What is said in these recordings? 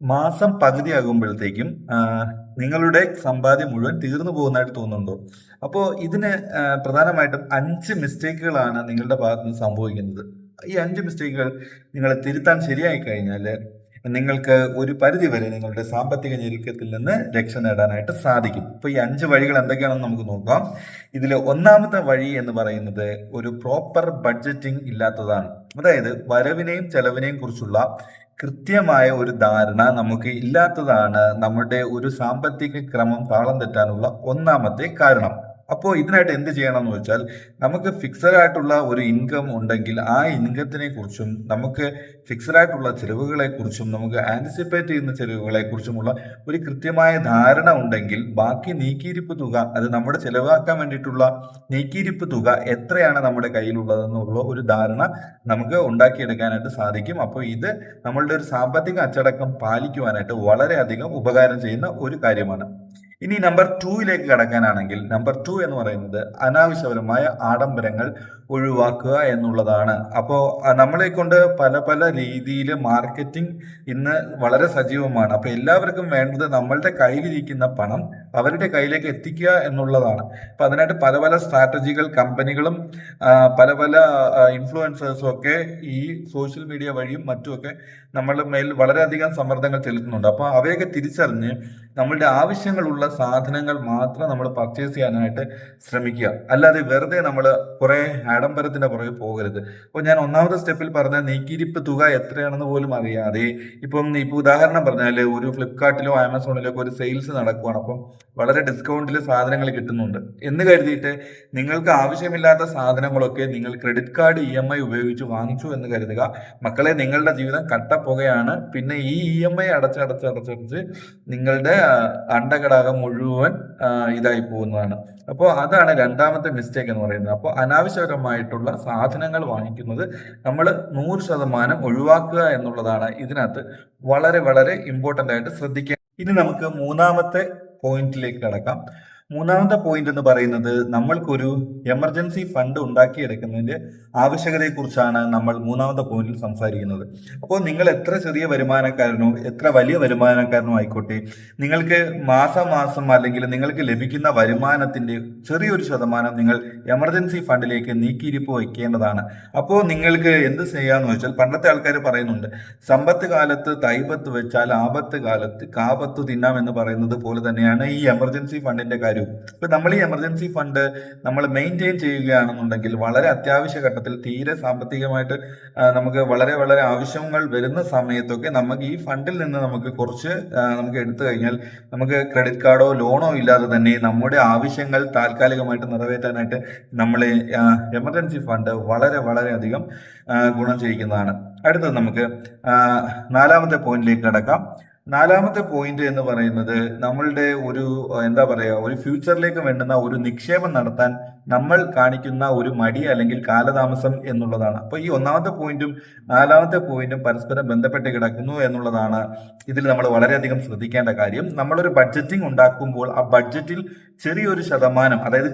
മാസം പകുതിയാകുമ്പോഴത്തേക്കും നിങ്ങളുടെ സമ്പാദ്യം മുഴുവൻ തീർന്നു പോകുന്നതായിട്ട് തോന്നുന്നുണ്ടോ? അപ്പോൾ ഇതിന് പ്രധാനമായിട്ടും 5 മിസ്റ്റേക്കുകളാണ് നിങ്ങളുടെ ഭാഗത്ത് നിന്ന് സംഭവിക്കുന്നത്. ഈ 5 മിസ്റ്റേക്കുകൾ നിങ്ങൾ തിരുത്താൻ ശരിയായി കഴിഞ്ഞാൽ നിങ്ങൾക്ക് ഒരു പരിധി വരെ നിങ്ങളുടെ സാമ്പത്തിക ഞെരുക്കത്തിൽ നിന്ന് രക്ഷ നേടാനായിട്ട് സാധിക്കും. ഇപ്പൊ ഈ 5 വഴികൾ എന്തൊക്കെയാണെന്ന് നമുക്ക് നോക്കാം. ഇതിൽ ഒന്നാമത്തെ വഴി എന്ന് പറയുന്നത് ഒരു പ്രോപ്പർ ബഡ്ജറ്റിംഗ് ഇല്ലാത്തതാണ്. അതായത് വരവിനെയും ചെലവിനെയും കുറിച്ചുള്ള കൃത്യമായ ഒരു ധാരണ നമുക്ക് ഇല്ലാത്തതാണ് നമ്മുടെ ഒരു സാമ്പത്തിക ക്രമം താളം തെറ്റാനുള്ള ഒന്നാമത്തെ കാരണം. അപ്പോൾ ഇതിനായിട്ട് എന്ത് ചെയ്യണം എന്ന് വെച്ചാൽ, നമുക്ക് ഫിക്സഡ് ആയിട്ടുള്ള ഒരു ഇൻകം ഉണ്ടെങ്കിൽ ആ ഇൻകത്തിനെ കുറിച്ചും നമുക്ക് ഫിക്സഡ് ആയിട്ടുള്ള ചെലവുകളെ കുറിച്ചും നമുക്ക് ആന്റിസിപ്പേറ്റ് ചെയ്യുന്ന ചെലവുകളെ കുറിച്ചുമുള്ള ഒരു കൃത്യമായ ധാരണ ഉണ്ടെങ്കിൽ ബാക്കി നീക്കിയിരിപ്പ് തുക, അത് നമ്മുടെ ചെലവാക്കാൻ വേണ്ടിയിട്ടുള്ള നീക്കിയിരിപ്പ് തുക എത്രയാണ് നമ്മുടെ കയ്യിലുള്ളതെന്നുള്ള ഒരു ധാരണ നമുക്ക് ഉണ്ടാക്കിയെടുക്കാനായിട്ട് സാധിക്കും. അപ്പോൾ ഇത് നമ്മളുടെ ഒരു സാമ്പത്തിക അച്ചടക്കം പാലിക്കുവാനായിട്ട് വളരെയധികം ഉപകാരം ചെയ്യുന്ന ഒരു കാര്യമാണ്. ഇനി നമ്പർ 2യിലേക്ക് കടക്കാനാണെങ്കിൽ, നമ്പർ 2 എന്ന് പറയുന്നത് അനാവശ്യപരമായ ആഡംബരങ്ങൾ ഒഴിവാക്കുക എന്നുള്ളതാണ്. അപ്പോൾ നമ്മളെ കൊണ്ട് പല പല രീതിയിൽ മാർക്കറ്റിംഗ് ഇന്ന് വളരെ സജീവമാണ്. അപ്പൊ എല്ലാവർക്കും വേണ്ടത് നമ്മളുടെ കയ്യിലിരിക്കുന്ന പണം അവരുടെ കയ്യിലേക്ക് എത്തിക്കുക എന്നുള്ളതാണ്. അപ്പൊ അതിനായിട്ട് പല പല സ്ട്രാറ്റജികൾ കമ്പനികളും പല പല ഇൻഫ്ലുവൻസേഴ്സും ഒക്കെ ഈ സോഷ്യൽ മീഡിയ വഴിയും മറ്റുമൊക്കെ നമ്മളുടെ മേൽ വളരെയധികം സമ്മർദ്ദങ്ങൾ ചെലുത്തുന്നുണ്ട്. അപ്പൊ അവയൊക്കെ തിരിച്ചറിഞ്ഞ് നമ്മളുടെ ആവശ്യങ്ങളുള്ള സാധനങ്ങൾ മാത്രം നമ്മൾ പർച്ചേസ് ചെയ്യാനായിട്ട് ശ്രമിക്കുക. അല്ലാതെ വെറുതെ നമ്മൾ കുറെ ആഡംബരത്തിന്റെ പുറകെ പോകരുത്. അപ്പോൾ ഞാൻ ഒന്നാമത്തെ സ്റ്റെപ്പിൽ പറഞ്ഞ നീക്കിയിരിപ്പ് തുക എത്രയാണെന്ന് പോലും അറിയാതെ ഇപ്പൊ ഉദാഹരണം പറഞ്ഞാൽ ഒരു ഫ്ലിപ്കാർട്ടിലോ ആമസോണിലോ ഒക്കെ ഒരു സെയിൽസ് നടക്കുവാണ്. അപ്പം വളരെ ഡിസ്കൗണ്ടിൽ സാധനങ്ങൾ കിട്ടുന്നുണ്ട് എന്ന് കരുതിയിട്ട് നിങ്ങൾക്ക് ആവശ്യമില്ലാത്ത സാധനങ്ങളൊക്കെ നിങ്ങൾ ക്രെഡിറ്റ് കാർഡ് EMI ഉപയോഗിച്ച് വാങ്ങിച്ചു എന്ന് കരുതുക. മക്കളെ, നിങ്ങളുടെ ജീവിതം കട്ടപ്പുകയാണ്. പിന്നെ ഈ EMI അടച്ചടച്ച് നിങ്ങളുടെ അണ്ടകടാകം മുഴുവൻ ഇതായി പോകുന്നതാണ്. അപ്പോൾ അതാണ് രണ്ടാമത്തെ മിസ്റ്റേക്ക് എന്ന് പറയുന്നത്. അപ്പോൾ അനാവശ്യപരമായിട്ടുള്ള സാധനങ്ങൾ വാങ്ങിക്കുന്നത് നമ്മൾ 100% ഒഴിവാക്കുക എന്നുള്ളതാണ് ഇതിനകത്ത് വളരെ വളരെ ഇമ്പോർട്ടന്റ് ആയിട്ട് ശ്രദ്ധിക്കുക. ഇനി നമുക്ക് മൂന്നാമത്തെ പോയിന്റിലേക്ക് കടക്കാം. മൂന്നാമത്തെ പോയിന്റ് എന്ന് പറയുന്നത് നമ്മൾക്കൊരു എമർജൻസി ഫണ്ട് ഉണ്ടാക്കിയെടുക്കുന്നതിന്റെ ആവശ്യകതയെക്കുറിച്ചാണ് നമ്മൾ മൂന്നാമത്തെ പോയിന്റിൽ സംസാരിക്കുന്നത്. അപ്പോൾ നിങ്ങൾ എത്ര ചെറിയ വരുമാനക്കാരനോ എത്ര വലിയ വരുമാനക്കാരനോ ആയിക്കോട്ടെ, നിങ്ങൾക്ക് മാസം അല്ലെങ്കിൽ നിങ്ങൾക്ക് ലഭിക്കുന്ന വരുമാനത്തിന്റെ ചെറിയൊരു ശതമാനം നിങ്ങൾ എമർജൻസി ഫണ്ടിലേക്ക് നീക്കിയിരിപ്പ് വയ്ക്കേണ്ടതാണ്. അപ്പോൾ നിങ്ങൾക്ക് എന്ത് ചെയ്യാന്ന് വെച്ചാൽ, പണ്ടത്തെ ആൾക്കാർ പറയുന്നുണ്ട്, സമ്പത്ത് കാലത്ത് തൈപത്ത് വെച്ചാൽ ആപത്ത് കാലത്ത് കാപത്ത് തിന്നാം എന്ന് പറയുന്നത് പോലെ തന്നെയാണ് ഈ എമർജൻസി ഫണ്ടിന്റെ കാര്യം. ഇപ്പൊ നമ്മൾ ഈ എമർജൻസി ഫണ്ട് നമ്മൾ മെയിൻറ്റെയിൻ ചെയ്യുകയാണെന്നുണ്ടെങ്കിൽ വളരെ അത്യാവശ്യ ഘട്ടത്തിൽ തീരെ സാമ്പത്തികമായിട്ട് നമുക്ക് വളരെ വളരെ ആവശ്യങ്ങൾ വരുന്ന സമയത്തൊക്കെ നമുക്ക് ഈ ഫണ്ടിൽ നിന്ന് നമുക്ക് കുറച്ച് നമുക്ക് എടുത്തു കഴിഞ്ഞാൽ നമുക്ക് ക്രെഡിറ്റ് കാർഡോ ലോണോ ഇല്ലാതെ തന്നെ നമ്മുടെ ആവശ്യങ്ങൾ താൽക്കാലികമായിട്ട് നിറവേറ്റാനായിട്ട് നമ്മളെ എമർജൻസി ഫണ്ട് വളരെ വളരെ അധികം ഗുണം ചെയ്യിക്കുന്നതാണ്. അടുത്തത് നമുക്ക് നാലാമത്തെ പോയിന്റിലേക്ക് കടക്കാം. നാലാമത്തെ പോയിന്റ് എന്ന് പറയുന്നത് നമ്മളുടെ ഒരു ഒരു ഫ്യൂച്ചറിലേക്ക് വേണ്ടുന്ന ഒരു നിക്ഷേപം നടത്താൻ നമ്മൾ കാണിക്കുന്ന ഒരു മടി അല്ലെങ്കിൽ കാലതാമസം എന്നുള്ളതാണ്. അപ്പൊ ഈ ഒന്നാമത്തെ പോയിന്റും നാലാമത്തെ പോയിന്റും പരസ്പരം ബന്ധപ്പെട്ട് കിടക്കുന്നു എന്നുള്ളതാണ് ഇതിൽ നമ്മൾ വളരെയധികം ശ്രദ്ധിക്കേണ്ട കാര്യം. നമ്മളൊരു ബഡ്ജറ്റിംഗ് ഉണ്ടാക്കുമ്പോൾ ആ ബഡ്ജറ്റിൽ ചെറിയൊരു ശതമാനം, അതായത്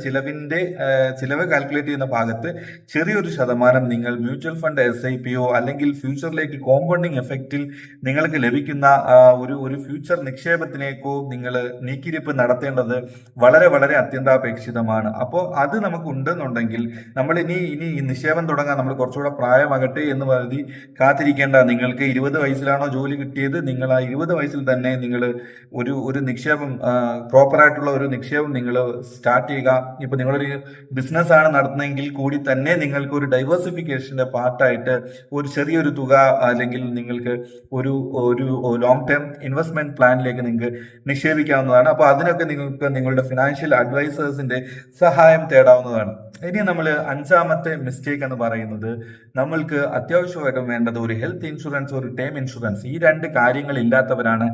ചിലവ് കാൽക്കുലേറ്റ് ചെയ്യുന്ന ഭാഗത്ത് ചെറിയൊരു ശതമാനം നിങ്ങൾ മ്യൂച്വൽ ഫണ്ട് SIPയോ അല്ലെങ്കിൽ ഫ്യൂച്ചറിലേക്ക് കോമ്പൗണ്ടിങ് എഫക്റ്റിൽ നിങ്ങൾക്ക് ലഭിക്കുന്ന ഒരു ഫ്യൂച്ചർ നിക്ഷേപത്തിലേക്കോ നിങ്ങൾ നീക്കിയിരിപ്പ് നടത്തേണ്ടത് വളരെ വളരെ അത്യന്താപേക്ഷിതമാണ്. അപ്പോൾ അത് നമുക്ക് ഉണ്ടെന്നുണ്ടെങ്കിൽ നമ്മൾ ഇനി നിക്ഷേപം തുടങ്ങാൻ നമ്മൾ കുറച്ചുകൂടെ പ്രായമാകട്ടെ എന്ന് കരുതി കാത്തിരിക്കേണ്ട. നിങ്ങൾക്ക് 20 വയസ്സിലാണോ ജോലി കിട്ടിയത്, നിങ്ങൾ ആ 20 വയസ്സിൽ തന്നെ നിങ്ങൾ ഒരു നിക്ഷേപം, പ്രോപ്പറായിട്ടുള്ള ഒരു നിക്ഷേപം നിങ്ങൾ സ്റ്റാർട്ട് ചെയ്യുക. ഇപ്പൊ നിങ്ങളൊരു ബിസിനസ് ആണ് നടത്തുന്നതെങ്കിൽ കൂടി തന്നെ നിങ്ങൾക്ക് ഒരു ഡൈവേഴ്സിഫിക്കേഷന്റെ പാർട്ടായിട്ട് ഒരു ചെറിയൊരു തുക അല്ലെങ്കിൽ നിങ്ങൾക്ക് ഒരു ലോങ് ടേം ഇൻവെസ്റ്റ്മെന്റ് പ്ലാനിലേക്ക് നിങ്ങൾക്ക് നിക്ഷേപിക്കാവുന്നതാണ്. അപ്പോൾ അതിനൊക്കെ നിങ്ങൾക്ക് നിങ്ങളുടെ ഫിനാൻഷ്യൽ അഡ്വൈസേഴ്സിന്റെ സഹായം തേടാവുന്നതാണ്. ഇനി നമ്മൾ അഞ്ചാമത്തെ മിസ്റ്റേക്ക് എന്ന് പറയുന്നത്, നമ്മൾക്ക് അത്യാവശ്യമായിട്ടും വേണ്ടത് ഒരു ഹെൽത്ത് ഇൻഷുറൻസ്, ഒരു ടേം ഇൻഷുറൻസ്. ഈ രണ്ട് കാര്യങ്ങൾ ഇല്ലാത്തവരാണ്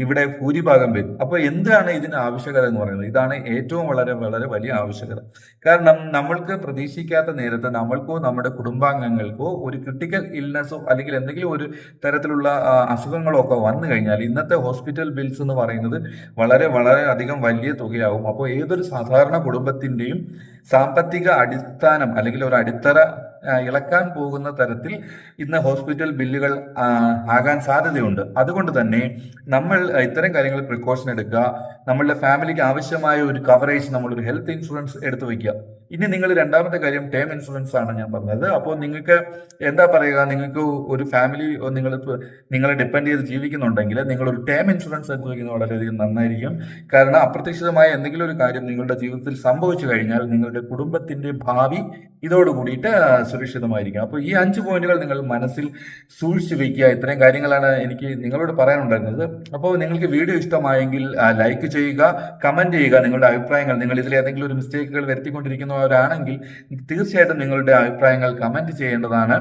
ഇവിടെ ഭൂരിഭാഗം പേരും. അപ്പോൾ എന്താണ് ഇതിന് ആവശ്യകത എന്ന് പറയുന്നത്? ഇതാണ് ഏറ്റവും വളരെ വളരെ വലിയ ആവശ്യകത. കാരണം നമ്മൾക്ക് പ്രതീക്ഷിക്കാത്ത നേരത്ത് നമ്മൾക്കോ നമ്മുടെ കുടുംബാംഗങ്ങൾക്കോ ഒരു ക്രിട്ടിക്കൽ ഇൽനെസ്സോ അല്ലെങ്കിൽ എന്തെങ്കിലും ഒരു തരത്തിലുള്ള അസുഖങ്ങളോ ഒക്കെ വന്നു കഴിഞ്ഞാൽ ഇന്നത്തെ ഹോസ്പിറ്റൽ ബിൽസ് എന്ന് പറയുന്നത് വളരെ വളരെ അധികം വലിയ തുകയാവും. അപ്പോൾ ഏതൊരു സാധാരണ കുടുംബത്തിന്റെയും സാമ്പത്തിക അടിസ്ഥാനം അല്ലെങ്കിൽ ഒരു അടിത്തറ ഇളക്കാൻ പോകുന്ന തരത്തിൽ ഇന്ന് ഹോസ്പിറ്റൽ ബില്ലുകൾ ആകാൻ സാധ്യതയുണ്ട്. അതുകൊണ്ട് തന്നെ നമ്മൾ ഇത്തരം കാര്യങ്ങൾ പ്രിക്കോഷൻ എടുക്കുക. നമ്മളുടെ ഫാമിലിക്ക് ആവശ്യമായ ഒരു കവറേജ്, നമ്മളൊരു ഹെൽത്ത് ഇൻഷുറൻസ് എടുത്തു വയ്ക്കുക. ഇനി നിങ്ങൾ രണ്ടാമത്തെ കാര്യം ടേം ഇൻഷുറൻസ് ആണ് ഞാൻ പറഞ്ഞത്. അപ്പോൾ നിങ്ങൾക്ക് എന്താ പറയുക, നിങ്ങൾക്ക് ഒരു ഫാമിലി നിങ്ങളെ ഡിപ്പെൻഡ് ചെയ്ത് ജീവിക്കുന്നുണ്ടെങ്കിൽ നിങ്ങൾ ഒരു ടേം ഇൻഷുറൻസ് എടുത്തു വയ്ക്കുന്നത് വളരെയധികം നന്നായിരിക്കും. കാരണം അപ്രതീക്ഷിതമായ എന്തെങ്കിലും ഒരു കാര്യം നിങ്ങളുടെ ജീവിതത്തിൽ സംഭവിച്ചു കഴിഞ്ഞാൽ നിങ്ങളുടെ കുടുംബത്തിന്റെ ഭാവി ഇതോടുകൂടിയിട്ട് സുരക്ഷിതമായിരിക്കും. അപ്പോൾ ഈ 5 പോയിന്റുകൾ നിങ്ങൾ മനസ്സിൽ സൂക്ഷിച്ചു വെക്കുക. ഇത്രയും കാര്യങ്ങളാണ് എനിക്ക് നിങ്ങളോട് പറയാനുണ്ടായിരുന്നത്. അപ്പോൾ നിങ്ങൾക്ക് വീഡിയോ ഇഷ്ടമായെങ്കിൽ ലൈക്ക് ചെയ്യുക, കമന്റ് ചെയ്യുക നിങ്ങളുടെ അഭിപ്രായങ്ങൾ. നിങ്ങൾ ഇതിൽ ഏതെങ്കിലും ഒരു മിസ്റ്റേക്കുകൾ വരുത്തിക്കൊണ്ടിരിക്കുന്നവരാണെങ്കിൽ തീർച്ചയായിട്ടും നിങ്ങളുടെ അഭിപ്രായങ്ങൾ കമന്റ് ചെയ്യേണ്ടതാണ്.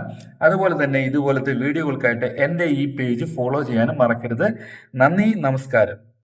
അതുപോലെ തന്നെ ഇതുപോലത്തെ വീഡിയോകൾക്കായിട്ട് എൻ്റെ ഈ പേജ് ഫോളോ ചെയ്യാനും മറക്കരുത്. നന്ദി, നമസ്കാരം.